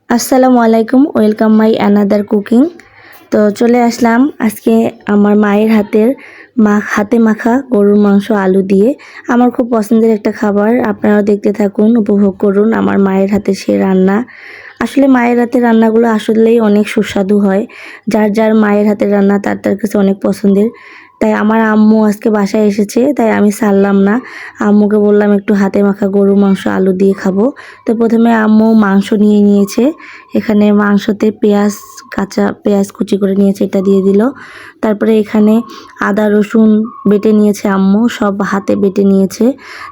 আসসালামু আলাইকুম, welcome my another cooking. তো চলে আসলাম আজকে আমার মায়ের হাতে মাখা গরুর মাংস আলু দিয়ে। আমার খুব পছন্দের একটা খাবার, আপনারাও দেখতে থাকুন, উপভোগ করুন আমার মায়ের হাতের সে রান্না। আসলে মায়ের হাতের রান্নাগুলো আসলেই অনেক সুস্বাদু হয়। যার যার মায়ের হাতের রান্না তার তার কাছে অনেক পছন্দের। তাই আমার আম্মু আজকে বাসায় এসেছে, তাই আমি ছাড়লাম না। আম্মুকে বললাম একটু হাতে মাখা গরুর মাংস আলু দিয়ে খাবো। তো প্রথমে আম্মু মাংস নিয়ে নিয়েছে। এখানে মাংসতে কাঁচা পেঁয়াজ কুচি করে নিয়েছে, এটা দিয়ে দিল। তারপরে এখানে আদা রসুন বেটে নিয়েছে আম্মু, সব হাতে বেটে নিয়েছে।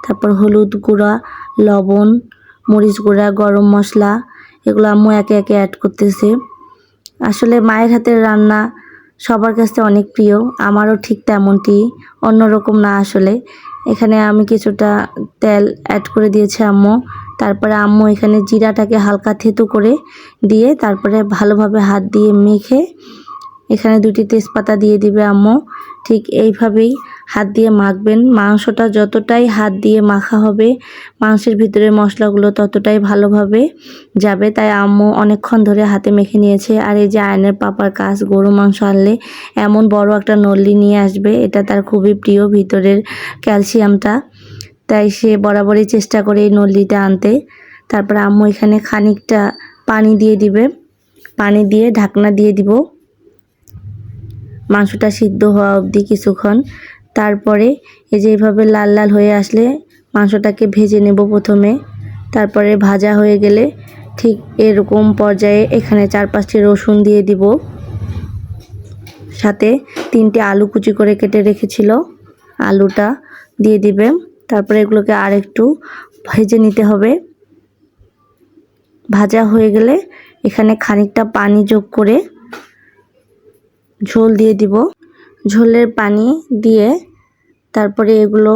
তারপর হলুদ গুঁড়া, লবণ, মরিচ গুঁড়া, গরম মশলা, এগুলো আম্মু একে একে অ্যাড করতেছে। আসলে মায়ের হাতের রান্না সবার কাছে অনেক প্রিয়, আমারও ঠিক তেমনটি, অন্যরকম না আসলে। এখানে আমি কিছুটা তেল অ্যাড করে দিয়েছি আম্মু। তারপরে আম্মু এখানে জিরাটাকে হালকা থেতো করে দিয়ে তারপরে ভালোভাবে হাত দিয়ে মেখে এখানে 2টি তেজপাতা দিয়ে দিবে আম্মু। ঠিক এইভাবেই হাত দিয়ে মাখবেন। মাংসটা যতটাই হাত দিয়ে মাখা হবে, মাংসের ভিতরে মশলাগুলো ততটাই ভালোভাবে যাবে। তাই আম্মু অনেকক্ষণ ধরে হাতে মেখে নিয়েছে। আর এই যে আয়নের পাপার কাজ, গরু মাংস আনলে এমন বড় একটা নল্লি নিয়ে আসবে, এটা তার খুবই প্রিয়, ভিতরের ক্যালসিয়ামটা। তাই সে বরাবরই চেষ্টা করে এই নল্লিটা আনতে। তারপর আম্মু এখানে খানিকটা পানি দিয়ে দিবে, পানি দিয়ে ঢাকনা দিয়ে দিব মাংসটা সিদ্ধ হওয়া অবধি কিছুক্ষণ। তারপরে এই যে এইভাবে লাল লাল হয়ে আসলে মাংসটাকে ভেজে নেব প্রথমে। তারপরে ভাজা হয়ে গেলে ঠিক এরকম পর্যায়ে এখানে 4-5টি রসুন দিয়ে দিব, সাথে 3টে আলু কুচি করে কেটে রেখেছিল, আলুটা দিয়ে দিবে। তারপরে এগুলোকে আরেকটু ভেজে নিতে হবে। ভাজা হয়ে গেলে এখানে খানিকটা পানি যোগ করে ঝোল দিয়ে দিব। ঝোলের পানি দিয়ে তারপরে এগুলো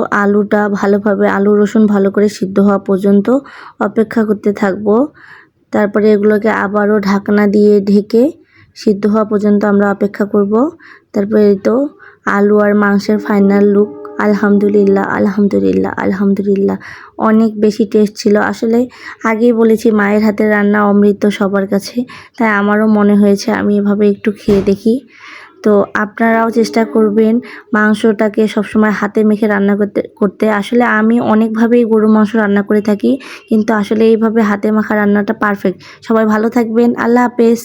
আলু রসুন ভালো করে সিদ্ধ হওয়া পর্যন্ত অপেক্ষা করতে থাকবো। তারপরে এগুলোকে আবারও ঢাকনা দিয়ে ঢেকে সিদ্ধ হওয়া পর্যন্ত আমরা অপেক্ষা করব। তারপরে তো আলু আর মাংসের ফাইনাল লুক, আলহামদুলিল্লাহ আলহামদুলিল্লাহ আলহামদুলিল্লাহ, অনেক বেশি টেস্ট ছিল। আসলে আগেই বলেছি মায়ের হাতের রান্না অমৃত সবার কাছে, তাই আমারও মনে হয়েছে আমি এভাবে একটু খেয়ে দেখি। তো আপনারাও চেষ্টা করবেন মাংসটাকে সবসময় হাতে মেখে রান্না করতে। আসলে আমি অনেকভাবেই গরুর মাংস রান্না করে থাকি, কিন্তু আসলে এইভাবে হাতে মাখা রান্নাটা পারফেক্ট। সবাই ভালো থাকবেন, আল্লাহ হাফেজ।